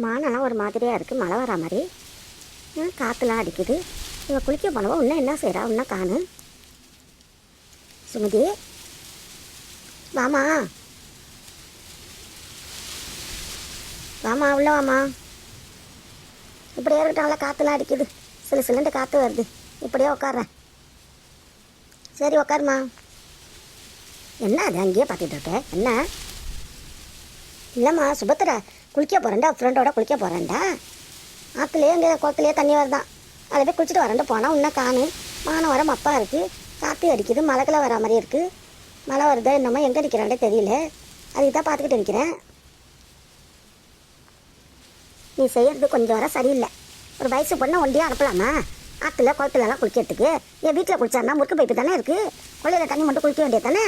மானெல்லாம் ஒரு மாதிரியாக இருக்குது, மழை வரா மாதிரி. காற்றுலாம் அடிக்குது. இவள் குளிக்க போனவோ இன்னும் என்ன செய்கிறா? இன்னும் காணு. சுமதி, வாமா வாமா, உள்ள வாமா. இப்படியே இருக்கட்டாங்களா? காற்றுலாம் அடிக்குது, சில சிலண்டு காற்று வருது. இப்படியே உட்காடுறேன். சரி உட்காருமா. என்ன அது அங்கேயே பார்த்துட்டு இருக்க? என்ன? இல்லைம்மா, சுபத்திரா குளிக்க போகிறேன்டா, ஃப்ரெண்டோட குளிக்க போகிறேன்டா. ஆற்றுலேயே இங்கே குளத்துலேயே தண்ணி வருதான். அதை போய் குளிச்சுட்டு வரேன்ட்டு போனால் இன்னும் காணு. வானம் வர மப்பாக இருக்குது, காற்று அடிக்குது, மழைக்கெல்லாம் வர மாதிரி இருக்குது. மழை வருதா என்னமோ, எங்கே நிற்கிறான்டே தெரியல. அதுக்கு தான் பார்த்துக்கிட்டு நிற்கிறேன். நீ செய்கிறது கொஞ்சம் வர சரியில்லை. ஒரு வயசு பொண்ணை ஒண்டியாக அனுப்பலாமா ஆற்றுல குளத்துலலாம் குளிக்கிறதுக்கு? என் வீட்டில் குளிச்சாருன்னா முறுக்கு பைப்பு தானே இருக்குது, கொள்ளையில் தண்ணி மட்டும் குளிக்க வேண்டியது தானே.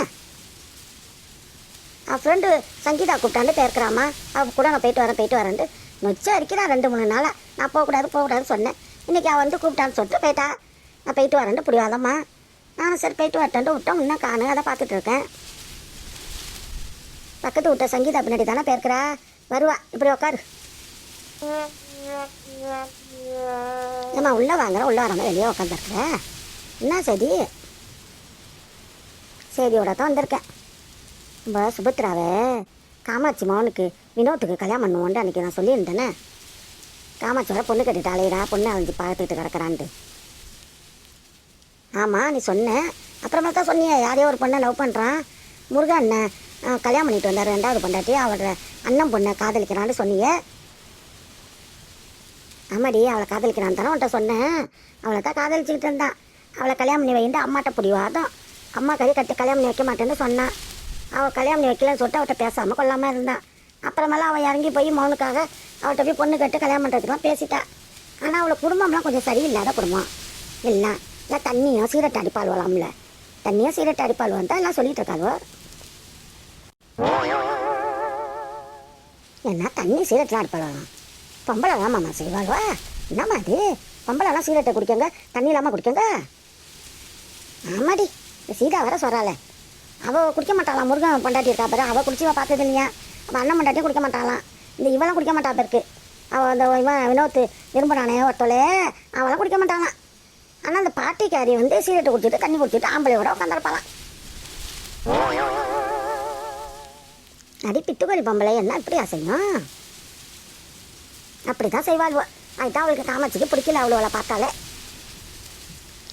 அவள் ஃப்ரெண்டு சங்கீதா கூப்பிட்டாண்டு பேருக்கிறாமா, அவள் கூட நான் போயிட்டு வரேன்ட்டு நொச்சா இருக்கிறான் 2-3 நாளாக. நான் போகக்கூடாதுன்னு சொன்னேன். இன்றைக்கி அவள் வந்து கூப்பிட்டான்னு சொல்லிட்டு போயிட்டா. நான் போயிட்டு வரேன்ட்டு புரியாதம்மா. நானும் சரி போயிட்டு வரட்டேன்ட்டு விட்டோம். இன்னும் காணு, அதை பார்த்துட்டு இருக்கேன். பக்கத்து விட்ட சங்கீதா பின்னாடி தானே பேருக்கிறா, வருவா. இப்படி உட்காரு. ஏம்மா உள்ளே வாங்குறேன், உள்ளே வராமல் வெளியே உட்காந்துருக்குற. என்ன சரி? சரியோட தான் வந்திருக்கேன். நம்ம சுபத்ராவை காமாட்சி மகனுக்கு வினோத்துக்கு கல்யாணம் பண்ணுவோன்ட்டு அன்றைக்கி நான் சொல்லியிருந்தேனே. காமாட்சியோட பொண்ணு கட்டிட்டாலேடா, பொண்ணு அழிஞ்சு பார்த்துட்டு கிடக்கிறான்ட்டு. ஆமாம், நீ சொன்ன. அப்புறமா தான் சொன்னியே, யாரையோ ஒரு பொண்ணை லவ் பண்ணுறான் முருகா அண்ணன், கல்யாணம் பண்ணிட்டு வந்தார் 2வது பொண்டாட்டி, அவளோட அண்ணன் பொண்ணை காதலிக்கிறான்னு சொன்னியே. ஆமாடி, அவளை காதலிக்கிறான்னு தானே உன்ட்ட சொன்னேன். அவளை தான் காதலிச்சுக்கிட்டு இருந்தான். அவளை கல்யாணம் பண்ணி வைண்டு அம்மாட்ட பிடிவாதான். அம்மா கட்டி கல்யாணம் பண்ணி வைக்க மாட்டேன்னு சொன்னான். அவள் கல்யாணம் பண்ணி வைக்கலன்னு சொல்லிட்டு அவட்ட பேசாமல் கொள்ளாமல் இருந்தான். அப்புறமெல்லாம் அவள் இறங்கி போய் மௌனுக்காக அவள்கிட்ட போய் பொண்ணு கட்டு கல்யாணம் பண்ணுறதுக்குலாம் பேசிட்டா. ஆனால் அவளை குடும்பம்லாம் கொஞ்சம் சரியில்லாத குடும்பம். இல்லை தண்ணியும் சீரட்டை அடிப்பாளுவலாம்ல, தண்ணியும் சீரட்டை அடிப்பாளுவான் தான் எல்லாம் சொல்லிட்டு இருக்காளுவோ. என்ன தண்ணி சீரட்டெலாம் அடிப்பாளுவலாம்? பொம்பளை தான் மாமா செய்வாள்வா. என்னம்மா அது, பொம்பளைலாம் சீரட்டை குடிக்கங்க, தண்ணி இல்லாமல் குடிக்கங்க. ஆமாடி, சீதா வர சொல்கிறாள். அவள் குடிக்க மாட்டாளாம், முருகன் பொண்டாட்டி இருக்கா பாரு, அவள் குடிச்சிவா பார்த்தது இல்லையா. அவள் அண்ணன் பொண்டாட்டியும் குடிக்க மாட்டாளாம். இந்த இவெல்லாம் குடிக்க மாட்டா பேருக்கு. அவள் அந்த இவன் வினோத்து விரும்புகிறானே ஒருத்தோலே, அவளாம் குடிக்க மாட்டாளாம். ஆனால் அந்த பாட்டிக்காரி வந்து சீரட்டை குடிச்சிட்டு தண்ணி குடிச்சிட்டு ஆம்பளையோட உட்காந்துருப்பாளாம். அடி பிட்டுக்கொழி பொம்பளை என்ன இப்படி அசையும்? அப்படி தான் செய்வாள்வோ. அதுதான் அவளுக்கு காமாட்சிக்கு பிடிக்கல. அவளை பார்த்தாலே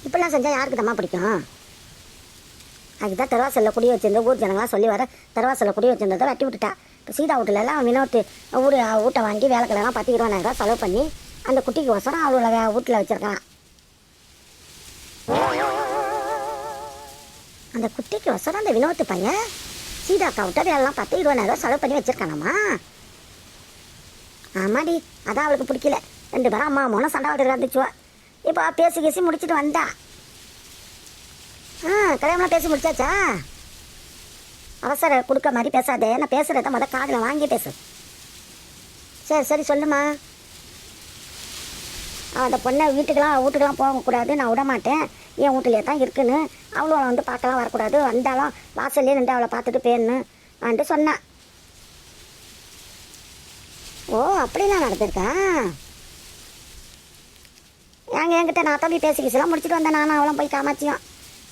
இப்படிலாம் செஞ்சால் யாருக்கு தம்மா பிடிக்கும்? அதுதான் தெருவாசலில் குடி வச்சிருந்த ஊர் ஜனங்களாம் சொல்லி வர தெருவாசலில் குடி வச்சிருந்ததை வெட்டி விட்டுட்டா. இப்போ சீதா வீட்டிலலாம் வினோத்து வீட்டை வாங்கி வேலைக்கிழலாம் 10-20,000 செலவு பண்ணி அந்த குட்டிக்கு ஒசரம் அவளோட வீட்டில் வச்சுருக்கான். அந்த குட்டிக்கு ஒசரம் அந்த வினோத்து பையன் சீதாக்கா விட்ட வேலைலாம் 10-20,000 செலவு பண்ணி வச்சுருக்கானம்மா. ஆமாடி, அதான் அவளுக்கு பிடிக்கல. 2 பேரும் அம்மா அம்மாவும் சண்டை வாட்டு இருந்துச்சுவா. இப்போ பேசி முடிச்சுட்டு வந்தா. கல்யாணம்லாம் பேசி முடிச்சாச்சா? அவசர கொடுக்க மாதிரி பேசாதே. நான் பேசுகிறத முதல் காதில் வாங்கி பேசு. சரி சொல்லுமா. அந்த பொண்ணை வீட்டுக்கெலாம் போகக்கூடாது, நான் விட மாட்டேன், என் வீட்டிலே தான் இருக்குன்னு. அவளை வந்து பார்க்கலாம் வரக்கூடாது, வந்தாலும் வாசல்லே நின்று அவளை பார்த்துட்டு போயிடணும் வந்துட்டு சொன்னான். ஓ, அப்படிலாம் நடந்திருக்கா? என்கிட்ட நான் தம்பி பேசிக்கிச்சுலாம் முடிச்சுட்டு வந்தேன். நானும் அவளும் போய் காமாச்சியும்.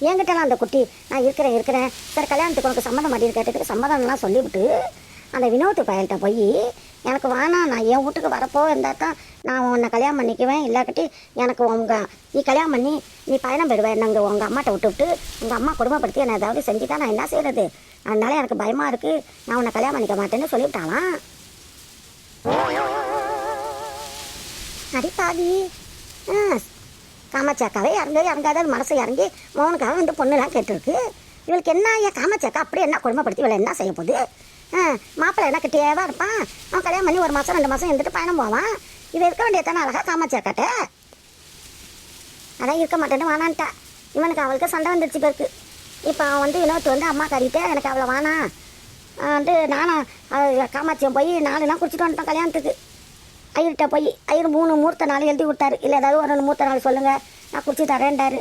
என்கிட்டலாம் அந்த குட்டி நான் இருக்கிறேன் சரி கல்யாணத்துக்கு உனக்கு சம்மதம் மாட்டேன்னு கேட்டதுக்கு சம்மதம்லாம் சொல்லிவிட்டு அந்த வினோத்து பயல்கிட்ட போய் எனக்கு வேணாம், நான் என் வீட்டுக்கு வரப்போ இருந்தால் தான் நான் உன்னை கல்யாணம் பண்ணிக்குவேன், இல்லாக்கட்டி எனக்கு நீ கல்யாணம் பண்ணி நீ பயணம் போயிடுவேன், நாங்கள் உங்கள் அம்மாட்ட விட்டுவிட்டு உங்கள் அம்மா குடும்பப்படுத்தி என்னை ஏதாவது செஞ்சு தான் நான் என்ன செய்கிறது, அதனால எனக்கு பயமாக இருக்குது, நான் உன்னை கல்யாணம் பண்ணிக்க மாட்டேன்னு சொல்லிவிட்டாலாம். அடி பாதி, காமாட்சியாக்காவே இறங்காத மனசு இறங்கி மோனுக்காக வந்து பொண்ணுலாம் கேட்டுருக்கு. இவளுக்கு என்ன காமாட்சியாக்கா அப்படியே என்ன குடும்பப்படுத்தி இவளை என்ன செய்ய போகுது? மாப்பிள்ளை என்ன கிட்டேவா இருப்பான், அவன் கல்யாணம் பண்ணி 1 மாதம் 2 மாதம் இருந்துட்டு பயணம் போவான். இவன் இருக்க வேண்டியதானே அழகா காமாட்சியாக்காட்ட. அதான் இருக்க மாட்டேன்னு வானான்ட்டா. இவனுக்கு அவளுக்கு சண்டை வந்துடுச்சு பேருக்கு. இப்போ அவன் வந்து வினோத்து வந்து அம்மா கறிட்டு எனக்கு அவளை வானா வந்து நானும் காமாட்சியம் போய் 4 நாள் குடிச்சிட்டு வந்துட்டோம் கல்யாணத்துக்கு. ஐயர்கிட்ட போய் 3 முகூர்த்த நாள் எழுதி விட்டார். இல்லை ஏதாவது ஒரு முகூர்த்த நாள் சொல்லுங்கள், நான் குடிச்சு தரேன்டாரு.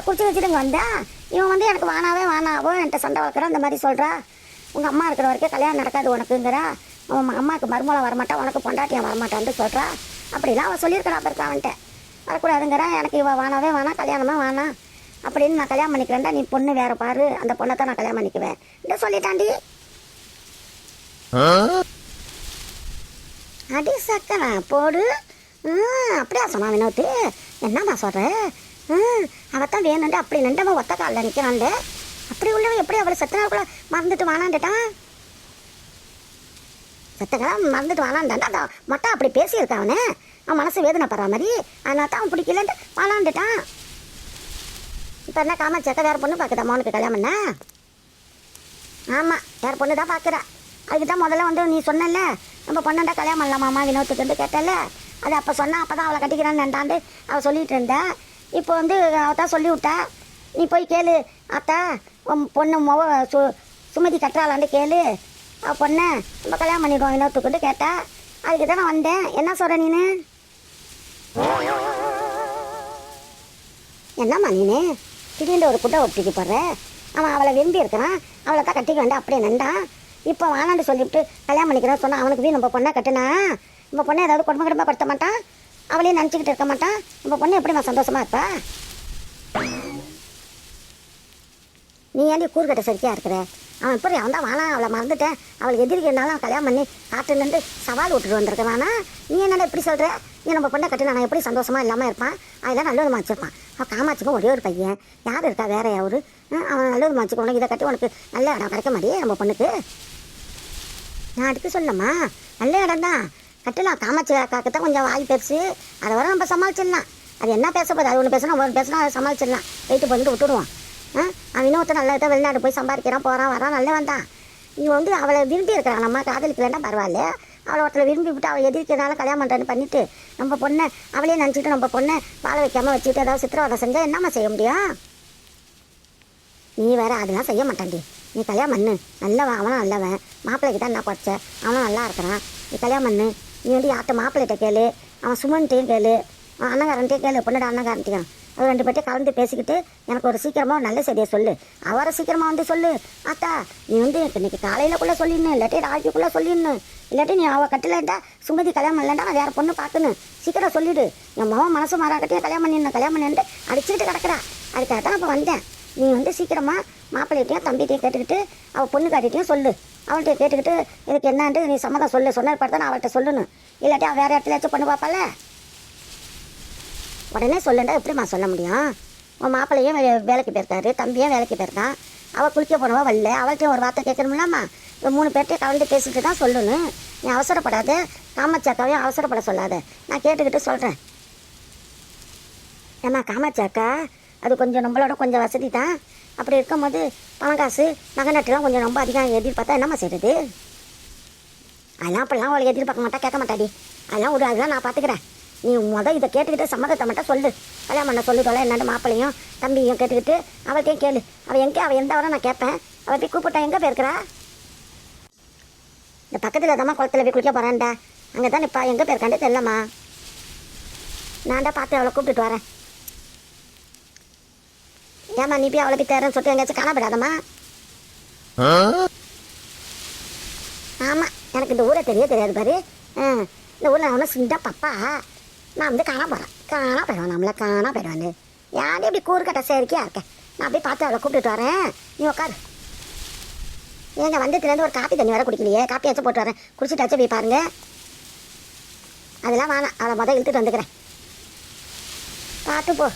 குடிச்சு வச்சுட்டு வந்தேன். இவன் வந்து எனக்கு வானாவோ என்கிட்ட சண்டை வளர்க்குறா, அந்த மாதிரி சொல்கிறா. உங்கள் அம்மா இருக்கிற வரைக்கும் கல்யாணம் நடக்காது உனக்குங்கிறா. உன் அம்மாவுக்கு மருமலை வரமாட்டா, உனக்கு பொண்டாட்டியம் வரமாட்டான்னு சொல்கிறா. அப்படிலாம் அவள் சொல்லியிருக்கிறா பிறகு அவன்கிட்ட. வரக்கூடாதுங்கிற எனக்கு இவள் வேணாவே வேணாம், கல்யாணமாக வேணாம் அப்படின்னு நான் கல்யாணம் பண்ணிக்கிறேன்டா, நீ பொண்ணு வேறு பாரு, அந்த பொண்ணை தான் நான் கல்யாணம் பண்ணிக்குவேன் இந்த சொல்லிட்டாண்டி. அடி சக்கரை போடு. அப்படியா சொன்னா வினோத்து? என்னம்மா சொல்கிறேன்? அவத்தான் வேணுண்டு அப்படி நின்றவன் ஒத்த காலில் நிற்கிறான்ல. அப்படி உள்ளவன் எப்படி அவளை செத்த நாள் கூட மறந்துட்டு வானான்ட்டான்? செத்தங்களாம் மறந்துட்டு வானான்டான்டா. அந்த மொட்டை அப்படி பேசியிருக்கான் அவனே, அவன் மனசு வேதனைப்படுற மாதிரி. அதனால தான் அவன் பிடிக்கலன்ட்டு வானான்ட்டான். இப்போ என்ன காமாட்சியாக்கா வேறு பொண்ணு பார்க்குதா மோனுக்கு கல்யாணம் பண்ண? ஆமாம், வேறு பொண்ணு தான் பார்க்குறா. அதுக்கு தான் முதல்ல வந்து நீ சொன்னல நம்ம பொண்ணாண்டா கல்யாணம் பண்ணலாமாம்மா வினோத்துக்கு கேட்டல. அது அப்போ சொன்னா அப்போ தான் அவளை கட்டிக்கிறான்னு நின்றாண்டு அவள் சொல்லிகிட்டு இருந்தா. இப்போ வந்து அவள் தான் சொல்லி விட்டா, நீ போய் கேளு அத்தா உன் பொண்ணு சுமதி கட்டுறாளான்னு கேளு, அவள் பொண்ணை நம்ம கல்யாணம் பண்ணிவிடுவோம் வினோத்துக்குன்ட்டு கேட்டா. அதுக்கு தான் நான் வந்தேன். என்ன சொல்கிற நீனு? என்னம்மா நீனு திடீர்னு ஒரு குட்டை ஒட்டிக்கு போடுற? அவன் அவளை விரும்பி இருக்கிறான், அவளை தான் கட்டிக்க வேண்டாம் அப்படியே நின்றான். இப்போ வானான்னு சொல்லிவிட்டு கல்யாணம் பண்ணிக்கிறேன்னு சொன்னால் அவனுக்கு நம்ம பொண்ணை கட்டுனா நம்ம பொண்ணை ஏதாவது குடும்ப குடும்பம் படுத்த மாட்டான், அவளையும் நினச்சிக்கிட்டு இருக்க மாட்டான். நம்ம பொண்ணு எப்படிம்மா சந்தோஷமா இருப்பா? நீ ஏன்டி கூறுகட்ட சரியாக இருக்கிற? அவன் எப்படி அவன் தான் வானா அவளை மறந்துட்டேன், அவளுக்கு எதிர்க்கிறனாலும் கல்யாணம் பண்ணி காட்டுலேருந்து சவால் விட்டுட்டு வந்திருக்கிறானா? நீ என்னடா எப்படி சொல்கிற? நீ நம்ம பொண்ணை கட்டினா நான் எப்படி சந்தோஷமாக இல்லாமல் இருப்பான்? அதெல்லாம் நல்லது வச்சுருப்பான். அவன் காமாட்சிக்கும் ஒரே ஒரு பையன், யார் இருக்கா வேற யாரு? அவன் நல்லது வச்சுக்கோ, உனக்கு இதை கட்டி உனக்கு நல்ல இடம் கிடைக்க மாதிரியே நம்ம பொண்ணுக்கு. நான் அதுக்கு சொல்லம்மா, நல்ல இடம் தான் கட்டலாம். காமாட்சி அக்காவுக்கு தான் கொஞ்சம் வாய் பெருசு, அதை வர நம்ம சமாளிச்சிடலாம். அது என்ன பேச போகுது? அது ஒன்று பேசினா ஒன்று பேசினா அதை சமாளிச்சிடலாம். வெயிட்டு பண்ணிட்டு விட்டுடுவான். அவன் இன்னொருத்தர் நல்ல இடத்த வெளிநாடு போய் சம்பாதிக்கிறான், போகிறான் வரான், நல்லவன் தான். இவன் வந்து அவளை விரும்பி இருக்கிறான். நம்ம காதலிக்கலன்னா பரவாயில்ல, அவளை ஒருத்தரை விரும்பி விட்டு அவள் எதிர்க்கிறனால கல்யாணம் பண்ணுறேன்னு பண்ணிவிட்டு நம்ம பொண்ணை அவளே நினச்சிட்டு நம்ம பொண்ணை வாழ வைக்காமல் வச்சுக்கிட்டு ஏதாவது சித்திரவதை செஞ்சால் என்னம்மா செய்ய முடியும்? நீ வேற அதெல்லாம் செய்ய மாட்டான்டி. நீ கல்யாணம் பண்ணு, நல்லவன் அவனும் நல்லவன், மாப்பிள்ளைக்கு தான் என்ன குறைச்ச, அவனும் நல்லா இருக்கிறான். நீ கல்யாணம் பண்ணு. நீ வந்து யார்கிட்ட மாப்பிள்ளைகிட்ட கேளு, அவன் சுமன்ட்டையும் கேளு, அவன் அண்ணங்காரன்ட்டையும் கேளு, பொண்ணோட அண்ணங்காரன்ட்டையும். அது ரெண்டு பேர்ட்டையும் கலந்து பேசிக்கிட்டு எனக்கு ஒரு சீக்கிரமாக நல்ல செய்தியை சொல்லு. அவரை சீக்கிரமாக வந்து சொல்லு. ஆத்தா நீ வந்து இன்னைக்கு காலையிலக்குள்ளே சொல்லிடணும், இல்லாட்டி ராஜிக்குள்ளே சொல்லிடணும், இல்லாட்டி நீ அவள் கட்டலண்டா சுமதி கல்யாணம் இல்லைண்டா நான் வேறு பொண்ணு பார்க்கணும், சீக்கிரம் சொல்லிவிடு. என் மகன் மனசு மாறாக்கட்டையும் கல்யாணம் பண்ணிட்டு அடிச்சுக்கிட்டு கிடக்குறா. அதுக்காக தான் இப்போ வந்தேன். நீ வந்து சீக்கிரமாக மாப்பிள்ளைகிட்டையும் தம்பிகிட்டையும் கேட்டுக்கிட்டு அவள் பொண்ணு காட்டிகிட்டையும் சொல்லு. அவள்கிட்ட கேட்டுக்கிட்டு இதுக்கு என்னான்ட்டு நீ சம்மதம் சொல்லு. சொன்ன பார்த்து நான் அவள்கிட்ட சொல்லணும், இல்லாட்டி அவள் வேறு இடத்துலயாச்சும் பொண்ணு பார்ப்பால. உடனே சொல்லுண்டா எப்படிம்மா சொல்ல முடியும்? உன் மாப்பிள்ளையும் வேலைக்கு போயிருக்காரு, தம்பியும் வேலைக்கு போயிருக்கான், அவள் குளிக்க போனவா வரல, அவள்கிட்ட ஒரு வார்த்தை கேட்கணும்லாம்மா. இப்போ 3 பேர்ட்டையும் கலந்து பேசிட்டு தான் சொல்லணும். நீ அவசரப்படாத, காமாட்சி அக்காவையும் அவசரப்பட சொல்லாத, நான் கேட்டுக்கிட்டு சொல்கிறேன். ஏம்மா காமாட்சி அக்கா அது கொஞ்சம் நம்மளோட கொஞ்சம் வசதி தான். அப்படி இருக்கும்போது பணம் காசு நகை நட்டுலாம் கொஞ்சம் ரொம்ப அதிகம் எதிர்பார்த்தா என்னம்மா செய்யுது? அதெல்லாம் அப்படிலாம் அவளை எதிர்பார்க்க மாட்டா, கேட்க மாட்டாடி. அதெல்லாம் விடு, அதெல்லாம் நான் பார்த்துக்கிறேன். நீ இதை கேட்டுக்கிட்டு சம்மதத்தை மட்டும் சொல்லு. கல்யாணம் பண்ண சொல்லி தொலை. என்னென்னு மாப்பிள்ளையும் தம்பியும் கேட்டுக்கிட்டு அவள்கிட்டையும் கேளு. அவள் எந்த வரை நான் கேட்பேன். அவள் போய் கூப்பிட்டா எங்கே போயிருக்கிறா? இந்த பக்கத்தில் தாம்மா குளத்தில் போய் குளிக்க போகிறான்டா, அங்கே தான் இப்போ எங்கே போயிருக்காண்டே தெரியலம்மா. நான் தான் பார்த்து அவளை கூப்பிட்டுட்டு வரேன். ஏம்மா நீ போய் அவளை போய் தேர்றேன்னு சொல்லிட்டு எங்கேயாச்சும் காணப்படாதம்மா. ஆமாம், எனக்கு இந்த ஊரை தெரியாது பாரு. இந்த ஊரில் நான் ஒன்றும் சின்ன பப்பா, நான் வந்து காண போயிடுவேன். நம்மளை காண போயிடுவான்னு யாரே இப்படி கூறு கட்ட செயற்கையா இருக்கேன். நான் போய் பார்த்து அவளை கூப்பிட்டுட்டு வரேன், நீ உட்காரு. ஏங்க வந்ததுலேருந்து ஒரு காப்பி தண்ணி வர குடிக்கலையே, காப்பியாச்சும் போட்டு வரேன், குடிச்சிட்டாச்சும் போய் பாருங்க. அதெல்லாம் வேணாம், அவளை இழுத்துட்டு வந்துக்கிறேன், பார்த்து போ.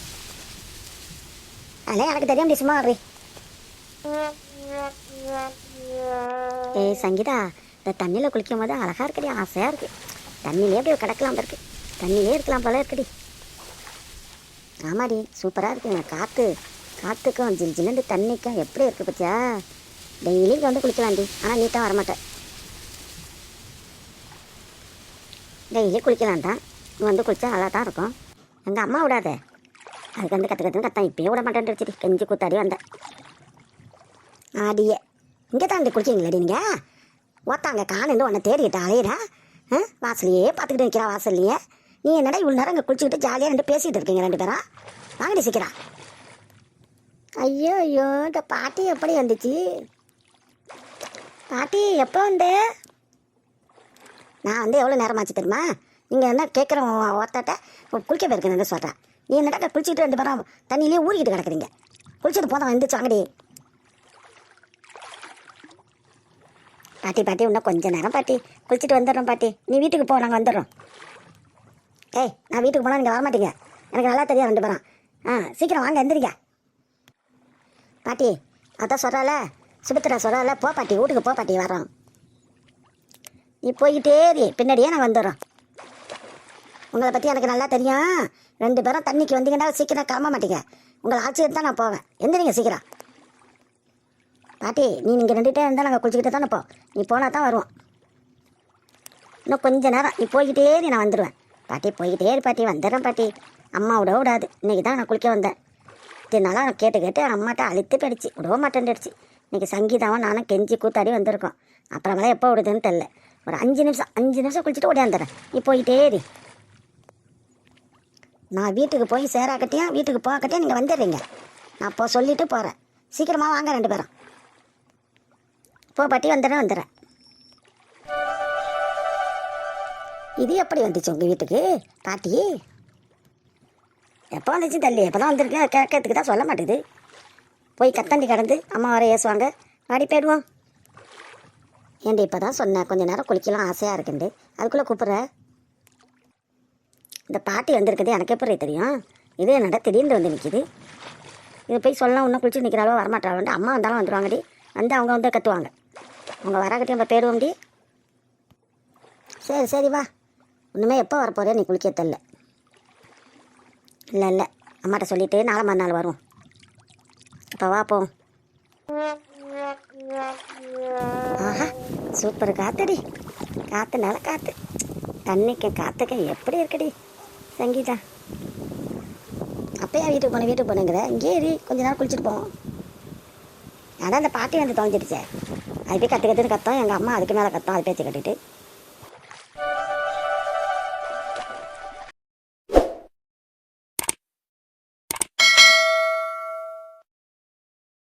அதெல்லாம் எனக்கு தெரியும், அப்படி சும்மா வர்றி. ஏய் சங்கீதா, இந்த தண்ணியில் குளிக்கும் போது அழகாக இருக்குடி, ஆசையாக இருக்குது. தண்ணியிலே அப்படி கிடக்கலாம் இருக்கு, தண்ணியிலே இருக்கலாம் போல இருக்குடி. ஆமாடி சூப்பராக இருக்குங்க. காற்றுக்கும் ஜில் ஜில்லுண்டு தண்ணிக்கும் எப்படி இருக்குது பத்தியா? டெய்லி இங்கே வந்து குளிக்கலாண்டி, ஆனால் நீட்டாக வரமாட்டேன். டெய்லி குளிக்கலாம் தான், வந்து குளித்தா நல்லா தான் இருக்கும். எங்கள் அம்மா விடாத, அதுக்கு வந்து கற்றுக்கத்துன்னு கத்தான், இப்போயே விட மாட்டேன்ருச்சுடி. கெஞ்சி கூத்தாடி வந்தேன். ஆடியே இங்கே தான் குளிச்சிங்களேடி நீங்கள்? ஓத்தாங்க காணுன்னு உன்னை தேடிக்கிட்ட அலையிடா. வாசலையே பார்த்துக்கிட்டு நிற்கிறா வாசல்லையே. நீ என்னடா இவ்வளோ நேரம் இங்கே குளிச்சுக்கிட்டு ஜாலியாக ரெண்டு பேசிகிட்டு இருக்கீங்க ரெண்டு பேரா? வாங்கடி சீக்கிரம். ஐயோ இந்த பாட்டி எப்படி வந்துச்சு? பாட்டி எப்போ வந்து? நான் வந்து எவ்வளோ நேரமாச்சு தெரியுமா? நீங்கள் என்ன கேட்குற ஒருத்தாட்ட குளிக்க போயிருக்கேன்னு சொல்கிறேன். நீ என்னடா குளிச்சுட்டு 2 பேரும் தண்ணியிலே ஊறிக்கிட்டு கிடக்குறீங்க. குளிச்சுட்டு போதான் வந்துச்சு வாங்கடி. பாட்டி இன்னும் கொஞ்சம் நேரம் பாட்டி, குளிச்சுட்டு வந்துடுறோம் பாட்டி. நீ வீட்டுக்கு போ, நாங்கள் வந்துடுறோம். ஏய், நான் வீட்டுக்கு போனால் நீங்கள் வரமாட்டீங்க, எனக்கு நல்லா தெரியும் 2 பேரும். சீக்கிரம் வாங்க, எந்திரிங்க பாட்டி. அதான் சொல்கிறால, சுபத்திரா சொல்கிறால, போ பாட்டி, வீட்டுக்கு போ பாட்டி, வரோம். நீ போய்கிட்டே பின்னாடியே நாங்கள் வந்துடுறோம். உங்களை பற்றி எனக்கு நல்லா தெரியும். 2 பேரும் தண்ணிக்கு வந்தீங்கன்னா சீக்கிரம் கிளம்ப மாட்டீங்க. உங்களை ஆட்சியை தான் நான் போவேன். எந்திரிங்க சீக்கிரம் பாட்டி. நீ நீங்கள் நின்றுட்டே இருந்தால் நாங்கள் குளிச்சுக்கிட்டே தானே போ. நீ போனால் தான் வருவோம். இன்னும் கொஞ்சம் நேரம் நீ போய்கிட்டே நான் வந்துடுவேன் பாட்டி. போய்கிட்டே பாட்டி, வந்துடுறேன் பாட்டி. அம்மா விடாது. இன்றைக்கி தான் நான் குளிக்க வந்தேன். இதனால கேட்டு அம்மாட்ட அழுத்து போயிடுச்சு, விடவ மாட்டேன்டுச்சு. இன்றைக்கி சங்கீதாவும் நானும் கெஞ்சி கூத்தாடி வந்திருக்கோம். அப்புறமெல்லாம் எப்போ விடுதுன்னு தெரில. ஒரு 5 நிமிஷம் குளிச்சுட்டு ஓடியாந்துடுறேன். நீ போய்கிட்டே நான் வீட்டுக்கு போய் சேராக்கட்டியும் வீட்டுக்கு போகக்கட்டியும் நீங்கள் வந்துடுறீங்க. நான் இப்போ சொல்லிவிட்டு போகிறேன். சீக்கிரமாக வாங்க 2 பேரும். போ பாட்டி, வந்துடுறேன். இது எப்படி வந்துச்சு உங்கள் வீட்டுக்கு பாட்டி? எப்போ வந்துச்சு தள்ளி? எப்போ தான் வந்திருக்கு, கேட்கறதுக்கு தான் சொல்ல மாட்டேங்குது. போய் கத்தாண்டி கடந்து அம்மா வர ஏசுவாங்க. வாடி போயிடுவோம். ஏண்டி இப்போ தான் சொன்னேன் கொஞ்சம் நேரம் குளிக்கலாம் ஆசையாக இருக்குண்டு, அதுக்குள்ளே கூப்பிட்ற. இந்த பாட்டி வந்திருக்குது எனக்கு எப்படி தெரியும்? இது என்னடா திடீர்னு வந்து நிற்கிது. இது போய் சொல்லலாம், இன்னும் குளிச்சு நிற்கிறாளோ வரமாட்டாளோண்டு. அம்மா வந்தாலும் வந்துடுவாங்கடி. வந்து அவங்க வந்து கத்துவாங்க. அவங்க வராக்கட்டி நம்ம போயிடுவோம்டி. சரி வா. ஒன்றுமே எப்போ வரப்போறே நீ குளிக்க தெரியல. இல்லை அம்மாட்ட சொல்லிவிட்டு நாளை மறுநாள் வரும். இப்போ வா போ. ஆஹா, சூப்பர் காற்றுடி. காற்றுனால காற்று, தண்ணிக்கும் காற்றுக்கும் எப்படி இருக்குடி சங்கீதா. அப்போயா வீட்டுக்கு போனேங்கிற? இங்கே கொஞ்ச நேரம் குளிச்சுட்டு போவோம். அதான் அந்த பாட்டி வந்து தொலைஞ்சிடுச்சே. அது போய் கற்றுன்னு கத்தோம். எங்கள் அம்மா அதுக்கு மேலே கத்தோம். அது பேச்சு கட்டிட்டு